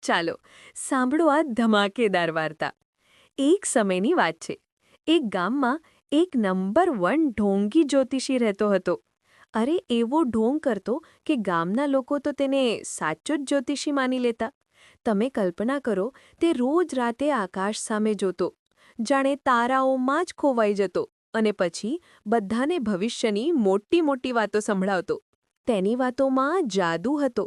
ચાલો સાંભળો આ ધમાકેદાર વાર્તા. એક સમયની વાત છે. એક ગામમાં એક નંબર 1 ઢોંગી જ્યોતિષી રહેતો હતો. અરે એવો ઢોંગ કરતો કે ગામના લોકો તો તેને સાચો જ જ્યોતિષી માની લેતા. તમે કલ્પના કરો, તે રોજ રાતે આકાશ સામે જોતો, જાણે તારાઓમાં જ ખોવાઈ જતો, અને પછી બધાને ભવિષ્યની મોટી મોટી વાતો સંભળાવતો. તેની વાતોમાં જાદુ હતો.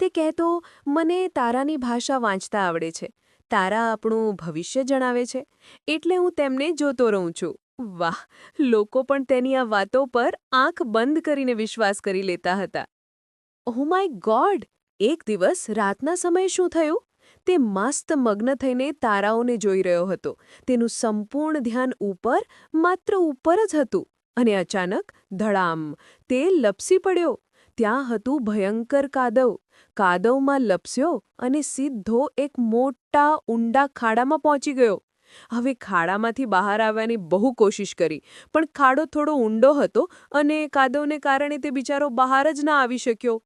તે કહેતો, મને તારાની ભાષા વાંચતા આવડે છે, તારા આપણું ભવિષ્ય જણાવે છે, એટલે હું તેમને જોતો રહું છું. વાહ! લોકો પણ તેની આ વાતો પર આંખ બંધ કરીને વિશ્વાસ કરી લેતા હતા. Oh my God! એક દિવસ રાતના સમયે શું થયું? તે મસ્ત મગ્ન થઈને તારાઓને જોઈ રહ્યો હતો. તેનું સંપૂર્ણ ધ્યાન ઉપર, માત્ર ઉપર જ હતું. અને અચાનક ધડામ! તે લપસી પડ્યો. ત્યાં હતું ભયંકર કાદવ. કાદવમાં લપસ્યો અને સીધો એક મોટા ઊંડા ખાડામાં પહોંચી ગયો. હવે ખાડામાંથી બહાર આવવાની બહુ કોશિશ કરી, પણ ખાડો થોડો ઊંડો હતો અને કાદવને કારણે તે બિચારો બહાર જ ના આવી શક્યો.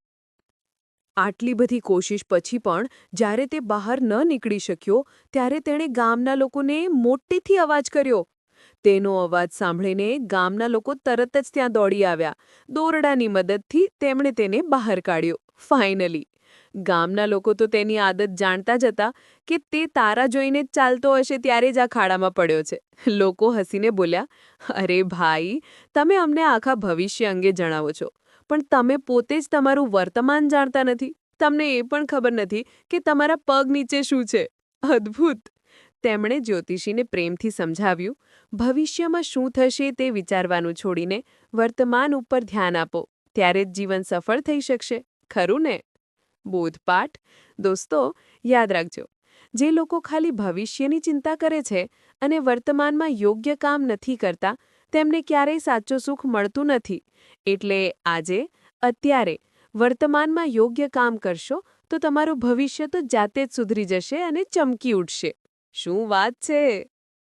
આટલી બધી કોશિશ પછી પણ જ્યારે તે બહાર ન નીકળી શક્યો, ત્યારે તેણે ગામના લોકોને મોટેથી અવાજ કર્યો. તેનો અવાજ સાંભળીને ગામના લોકો તરત જ ત્યાં દોડી આવ્યા. દોરડાની મદદથી તેમણે તેને બહાર કાઢ્યો. ફાઇનલી! ગામના લોકો તો તેની આદત જાણતા જ હતા કે તે તારા જોઈને જ ચાલતો હશે ત્યારે જ આ ખાડામાં પડ્યો છે. લોકો હસીને બોલ્યા, અરે ભાઈ, તમે અમને આખા ભવિષ્ય અંગે જણાવો છો, પણ તમે પોતે જ તમારું વર્તમાન જાણતા નથી. તમને એ પણ ખબર નથી કે તમારા પગ નીચે શું છે. અદ્ભુત! તેમણે જ્યોતિષીને પ્રેમથી સમજાવ્યું, ભવિષ્યમાં શું થશે તે વિચારવાનું છોડીને વર્તમાન ઉપર ધ્યાન આપો, ત્યારે જ જીવન સફળ થઈ શકશે. ખરું ને? બોધપાઠ. દોસ્તો, યાદ રાખજો, જે લોકો ખાલી ભવિષ્યની ચિંતા કરે છે અને વર્તમાનમાં યોગ્ય કામ નથી કરતા, તેમને ક્યારેય સાચું સુખ મળતું નથી. એટલે આજે, અત્યારે, વર્તમાનમાં યોગ્ય કામ કરશો તો તમારું ભવિષ્ય તો જાતે જ સુધરી જશે અને ચમકી ઉઠશે. શું વાત છે!